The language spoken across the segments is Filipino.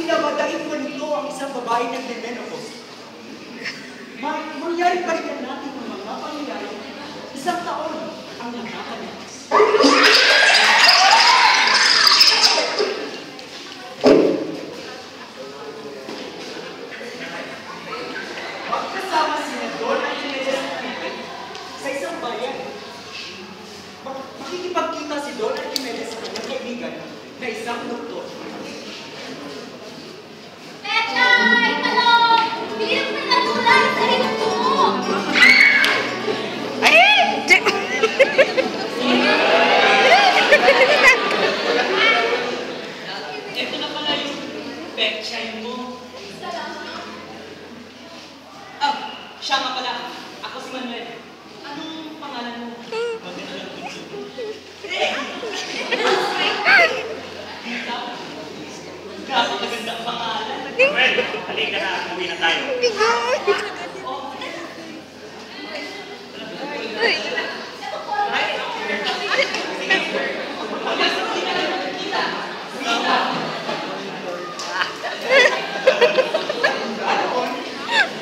pinabadain ko nito ang isang babae nagme-menopause. Mangyari pa rin natin ang mga pangyayari. Isang taon ang nakakalipas. Magkasama si Nadol at Jimenez sa isang bayan. Makikipagkita si Don at Jimenez sa kanyang kaibigan na isang doktor. Pechay! Talong! Bigyan mo na tulad sa rin ko! Ito na pala yung Pechay mo. Salamat. Siya nga pala. Ako si Manuel. Anong pangalan mo? Grabe maganda ang pangalan. Well, halika na. Uwi na tayo.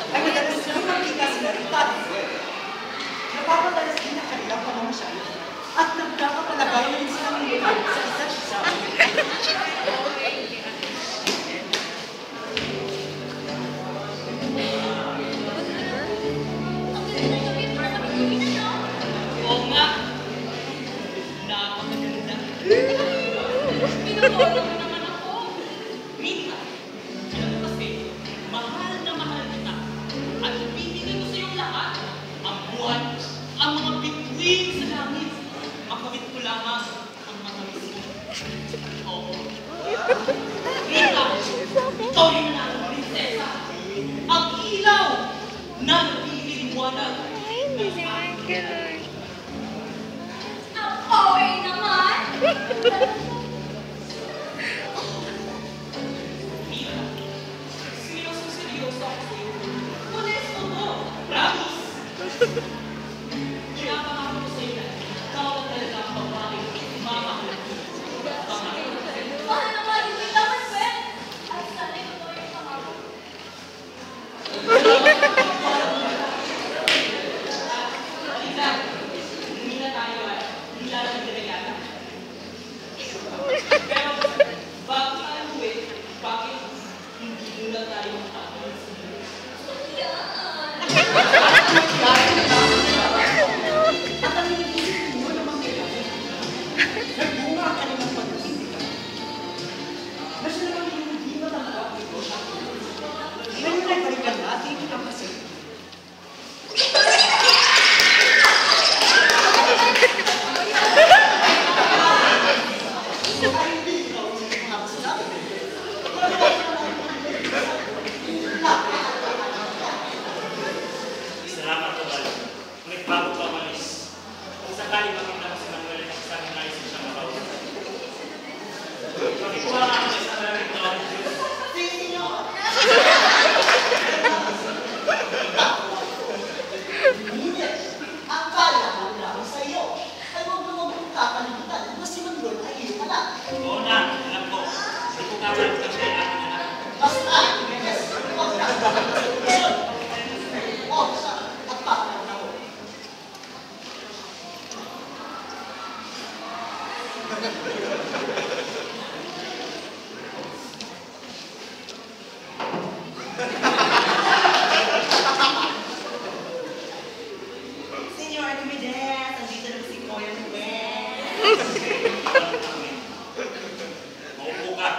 Ay madalas na makita sila rin tayo. Napapadalas din ang kanilang pamamasyal at nagkakapalagayan din silang nilipad sa isa't isa. Oo nga. Napakaganda. Pinatulog mo naman ako. Mita, alam mo kasi, mahal na mahal kita. At ibibigay ko sa iyong lahat, ang buwan, ang mga bituin sa langit. Makamit ko lamang ang mga mismo. Oo. Mita, ikaw rin na ang prinsesa. Ang ilaw na nagliliwanag. Ang okay naman. Mita, seryoso ako sa'yo. Honesto mo. Promise. Pinapangako ko sa'yo na ikaw ang talaga ang babaeng mamahal ko. Mahal naman, hindi naman, Ben. Ay, sanay ko to yung pangako. Lisa, hindi na tayo ay nilalang na yata. Pero, bago tayo uwi, bakit hindi muna tayo makakalas? At ang iniisip ninyo namang kailangan. Nagbunga ang kanilang pag-ibig. Na siya naman yung hindi matanggap nito siya. Ngayon ay balikan natin ang kasi. Ay, hindi ikaw ang mga masasabi. Salamat po, Bal. Ngunit bago pa umalis, kung sakali makita ko si Manuel at sa akin nais ko siya makausap. Makikuha nga ako sa isang maraming tawag ng Diyos. Hindi. Ang kalaman lang sa iyo ay huwag mo mong kakalimutan na si Manuel ay iyong anak. Oo na, alam ko. Hindi ko kakalimutan siya yung aking anak. Basta, yes, huwag na. O, siya, at pakalaw na mo. Senyor Archimedes, andito na si Kuya Miguel. Maupo ka.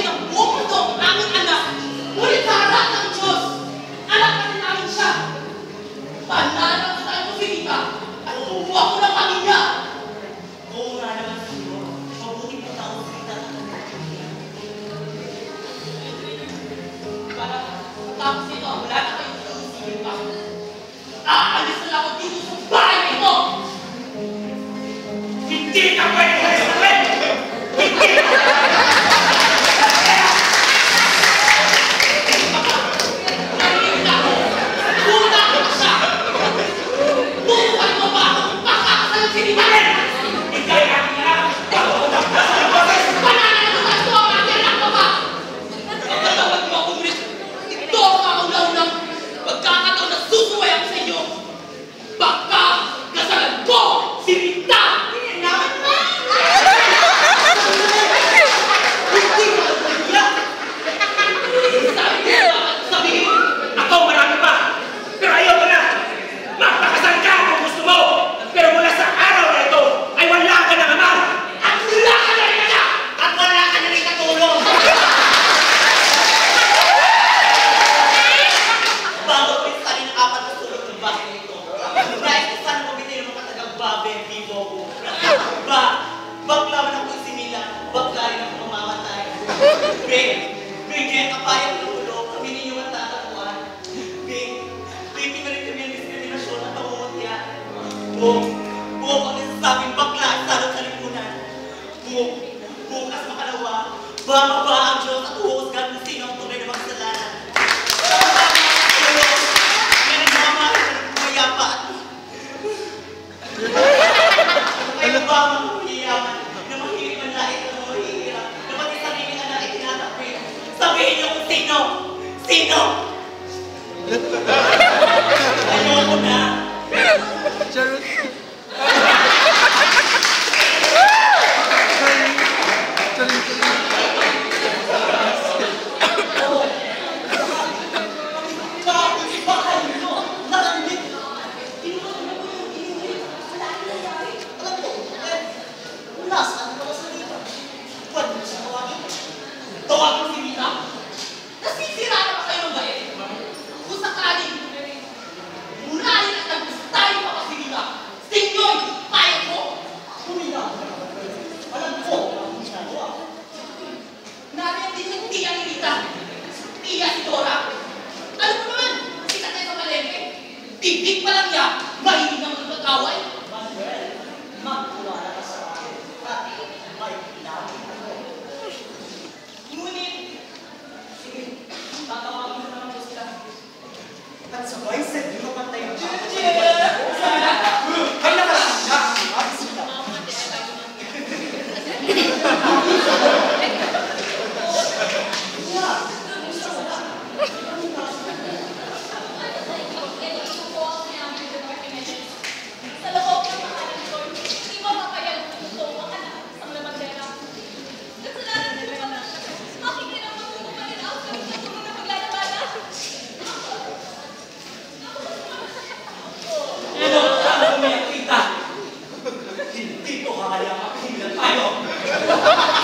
sabihin ng buong mundo ang aming anak. Ngunit sa harap ng Diyos, anak pa rin namin siya. Panalo sa tayo si Rita at kumuha ko ng pamilya. Oo nga naman siguro. Mabuti pa tao sa kita. Para matapos ito, wala na kayong isipin pa. Aalis na lang ako dito sa bahay na ito! Hindi ka pwede umalis na rin! Hindi ka! Narinig ako! Una ko na siya! Tutukan mo ba akong pakakasalan si Rita? Ikaw ay aking anak! Pananalunan ko ang aking anak ko ba? Kapatawag mo ako ulit, ito ang kauna-unang pagkakataon na susuway ako sa inyo. Baka kasalan ko si Rita! Sabihin! Ako marami pa! Pero ayaw ko na! Magpakasal ka kung gusto mo! Pero mula sa araw na ito ay wala ka ng ama! At wala ka na rin anak! At wala ka na rin katulong! Bago ko isanin ang apat na sulok ng bahay nito, nais ko sana mabitin ang mga tagang-babe, bibo ko. Bakla man ako isimila, bakla rin ako mamamatay. Bigyan kapayang ng ulo, kami ninyo matatapuan. Biktima rin kami ang diskriminasyon at pangungutya. Buo pang nasasabing bakla at salot sa lipunan. Bukas makalawa, bababa ang Diyos at uhusgan kung sino ang tunay na makasalanan. Kayo ba ang mahihiyaman na mahilig manlait ng mga mahihirap na pati sarili anak ay tinatapin? Sabihin niyo kung sino! Sino? Ayoko na! Tawagin si Rita? Nasisira na ba kayo ng bayan? Kung sakaling murahin at nagpustahin pa pa si Rita, sinyo'y tayo ko! Kumila! Alam ko ang ginagawa. Nariyan din yung tiya ni Rita. Tiya si Dora. Alam mo naman, sikat tayo sa palengke. Tibig pa lang niya, mahilig naman ng pag-away. Manuel, magkuwala ka sa akin at may pinagin ako. Ngunit, sige, tatawagin na naman ko sila. At sabay sa iyo mapatay ang Ay, nakasya! At sila. Sa loob ng mga anak, hindi mo mapayag kung ito ang anak sa mga bandera. Kasalanan nila naman. Bakit kailangan mo pa rin ako sa mga na maglalabada? Ano umiyak kita? Hindi ko kaya makilan tayo.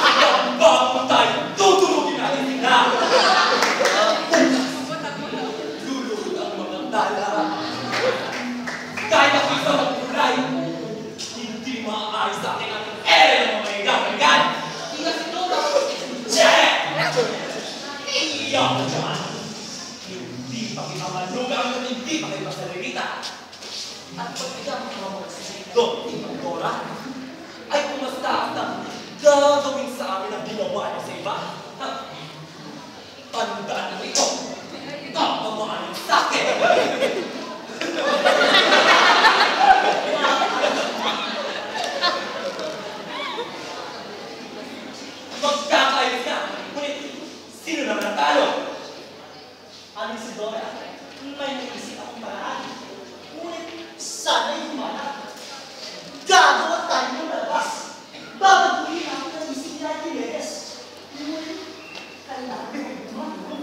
Kaya bago tayo, tutulugin natin sila. Luluhod ang mga tala. Kahit ako isa magkulay, hindi maaari sa akin ang ere ng mga igagangan. Tiya si Dora. Check! Iyak ko dyan. Hindi pa kinamalugang at hindi pa kayo masalirita. At pag iyak ko mga doon, ibang Dora, ay kumasta at ang gagawin sa amin ang ginawa niya sa iba. Tandaan mo ito. Tatamaan sa akin. Magkakayos na. Ngunit, sino naman ang talo? Ano si Dora? May naisip akong paraan. Ngunit, sana'y humanap. Gagawa tayo ng labas. Babaguhin natin ang isip ni Aguileres. Ngunit, kailangan humanap.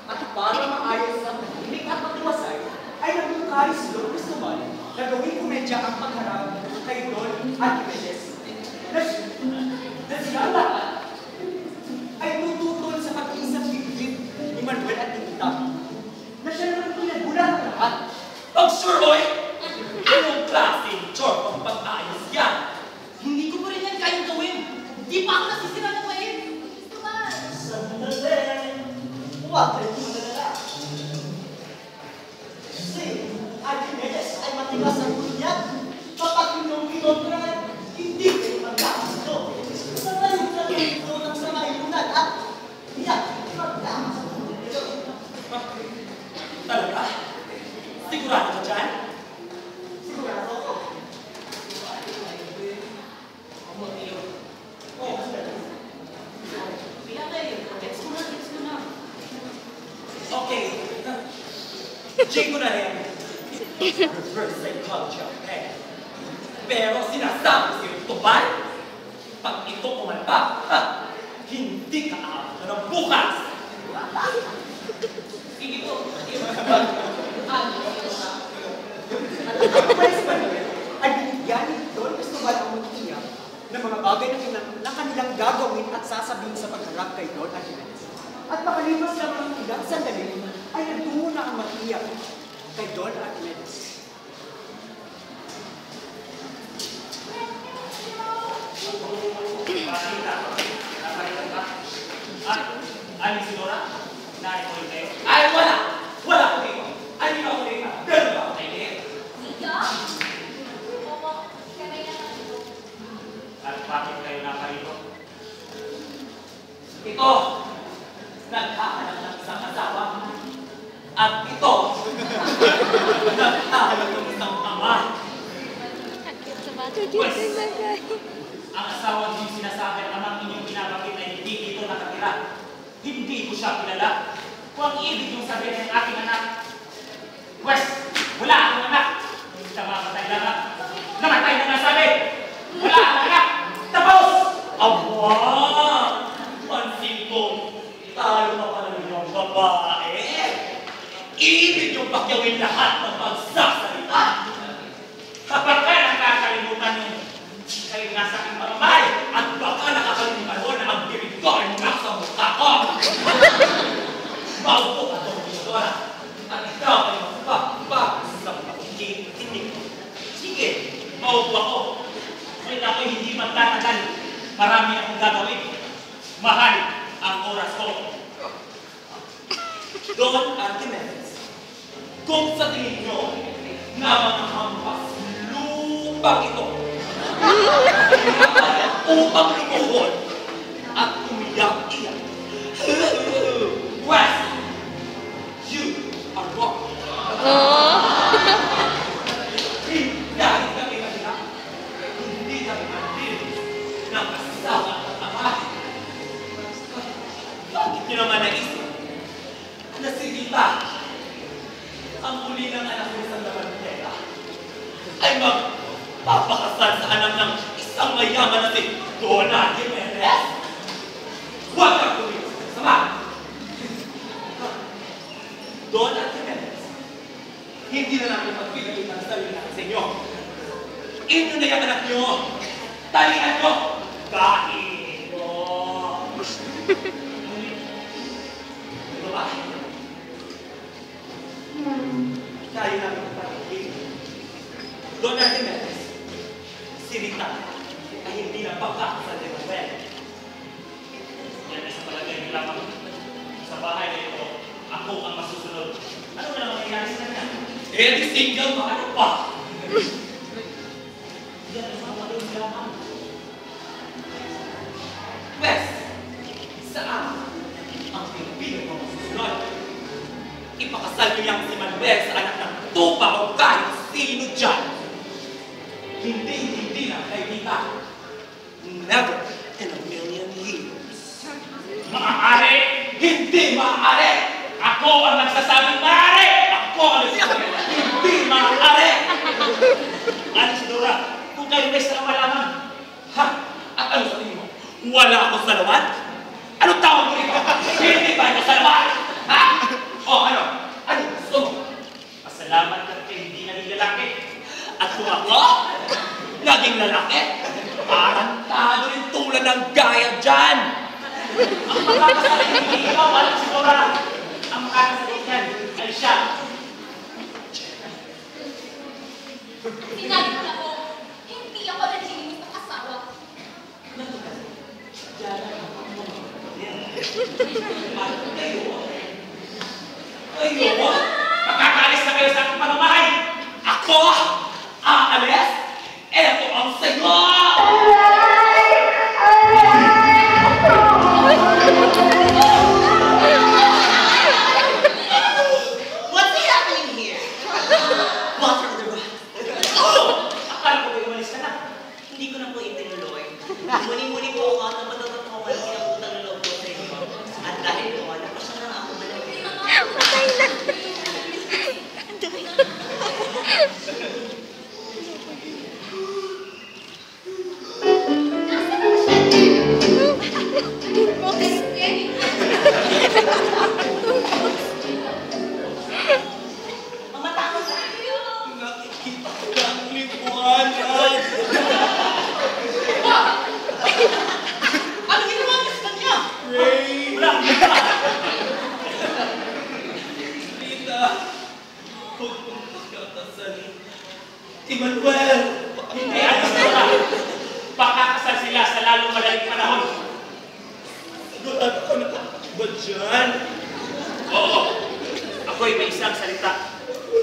At para maayos ang tahimik at matiwasay, ay nagmukay si Don Cristobal na gawing komedya ang pagharap kay Don Arquimedes. Na silang lahat ay Jay ko na rin. Reverse psychology of pain. Pero sinasabi sa'yo ito ba? Pag ito kumalpa, hindi ka aabot na ng bukas. Sige po. Pwes ba naman, ay binigyan ni Don Cristobal ang mag-iyak ng mga bagay na kanilang gagawin at sasabihin sa pagharap kay Don Aguiles. At makalipas lamang ng ilang sandali, ay nagtungo na ang mag-iyak kay Don Aguiles. Ano si Dora? Narito kayo? Ay, wala! Wala ko dito! Ay, hindi ako dito! Ganun ba ako kayo? Tita? Opo, kaya yan. At bakit kayo nakarito? Ito! Naghahanap ng isang asawa. At ito! Naghahanap ng isang ama. Ang asawa niyo sinasabi at amang inyong binabakit ay hindi dito nakatira. Hindi ko siya kilala. Kung ang ibig yung sabihin ng aking anak, Wes, wala akong anak. Hindi ka mamatay lang ha. Namatay na nga sabi. Wala akong anak. Tapos! Aba! Pansin ko, talo na pala ninyong babae. Ibig yung pakyawin lahat ng pagsasalita. Kapag ka nakakalimutan yung kayo nasa aking pamamahay, At baka nakakalimutan mo na ang bibig ko ay nasa mukha ko. Maupo ka doon, Dora. At ikaw ay magpapag sa pakikinig. Sige, maupo ako. Ngunit ako'y hindi magtatagal. Marami akong gagawin. Mahal ang oras ko. Don Archimedes, kung sa tingin nyo na mga hampas lupang ito upang lumuhod at umiyak-iyak. Wes, you are wrong. Dahil kami kanila, hindi kami manlinis ng asawa at ama. Bakit nyo naman naisip na si Rita, ang huli ng anak ko sa Labandera, ay magpapakasal sa anak ng isang mayaman na si Dona Jimenez? Huwag kang kumita sa sama! Dona Jimenez, hindi na namin magpilitan sa sarili natin sa inyo. Inyo na yung anak nyo! Talian nyo! Kain mo! Ito ba? Kaya namin magpapagin. Don Archimedes, si Rita ay hindi na pagkakasal ni Manuel. Yan ay sa palagay niyo lamang. Sa bahay na ito, ako ang masusunod. Ano na lang mangyayari sa kanya? Eh, di single pa, ano pa? Yan ay mga palagay lamang. Wes, saan ang pinipili mo masusunod? Ipakasal niyo yang si Manuel sa anak ng tupa o kahit sino dyan. Hindi na kay Rita. Never in a million years. Maaari! Hindi maaari! Ako ang nagsasabing maaari! Ako ang nagsasabing Hindi maaari! Ano si Dora? Kung kayo may sa malaman. Ha? At ano sabihin mo? Wala akong salawan? Anong tawag mo rito? Hindi ba ito salawan? Ha? O ano? Ano gusto mo? Pasalamat ka kay hindi naging lalaki. At kung ako, naging lalaki, parang talo rin tulad ng gaya dyan. Ang makakasalit hindi ikaw, alam si Dora. Ang makakasalit yan ay siya. Sinabi ko na po, hindi ako nagsilinis ng asawa. Kayo? Magkakaalis na kayo sa aking pamamahay. Ako? Aalis? Eto ang sayo! What's happening here? Water on the rock. Akala ko ba umalis ka na? Hindi ko na po itinuloy. Muli-muli po ako at napatatapawan sinaputang na loob ko sa inyo. At dahil po, napasya na ako malamig. Emmanuel! Hindi, ano sila? Pakakasal sila sa lalong madaling panahon. Sigurado ka na ba dyan? Oo, ako'y may isang salita.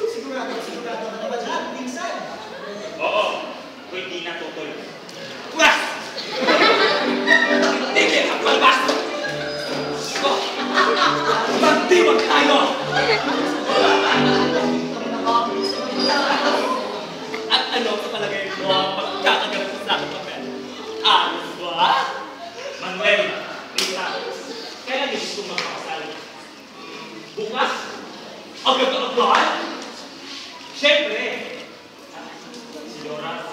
Sigurado ka na ba dyan? Minsan. Oo, ako'y di natutol. Wes! Tigil ang palabas! Magdiwag tayo! At ano sa palagay mo ang pagkakaganap sa aking papel? Ano ba? Manuel, Rita, kailan niyo gusto magpakasal? Bukas? Agad-agad? Siyempre! Si Dora,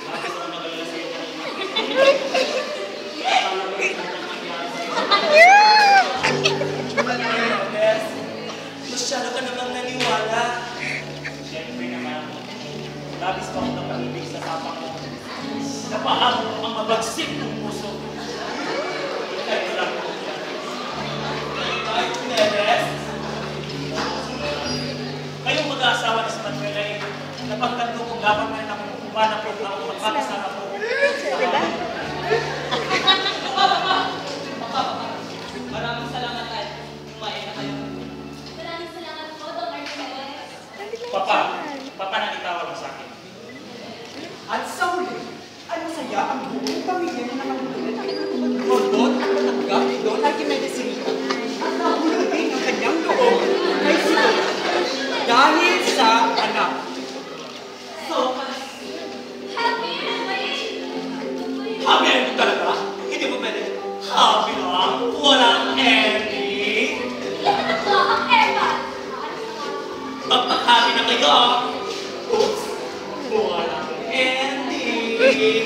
bakit ako nag-alala sa'yo kanina? Akala ko rin ang nangyari sa'yo. Yes. Masyado ka namang naniwala. Siyempre naman, labis pa ako ng pag-ibig sa papa ko. Napaam ang mabagsik ng puso. Ikaw lang po. Ay, Neres. Kayong mag-aasawa na si Manuel ay napagtanto kung dapat na rin ako kumanap yung ako magpapasama ko. Diba? Maraming salamat ay kumain na kayo. Maraming salamat po, Dong Archimedes. Papa na itawag mo sa akin. At sa huli, ay masaya ang buong pamilya na nakatulad. Ordon at matanggap ni Don Archimedes si Rita. At nahulog din ang kanyang loob kay Sito. Dahil sa anak. So, Happy anniversary! happy ending talaga? Hindi mo pwede. Happy lang. Walang ending. Lahat po ang Evan! Magpakahappy na kayo. Oops. Walang ending.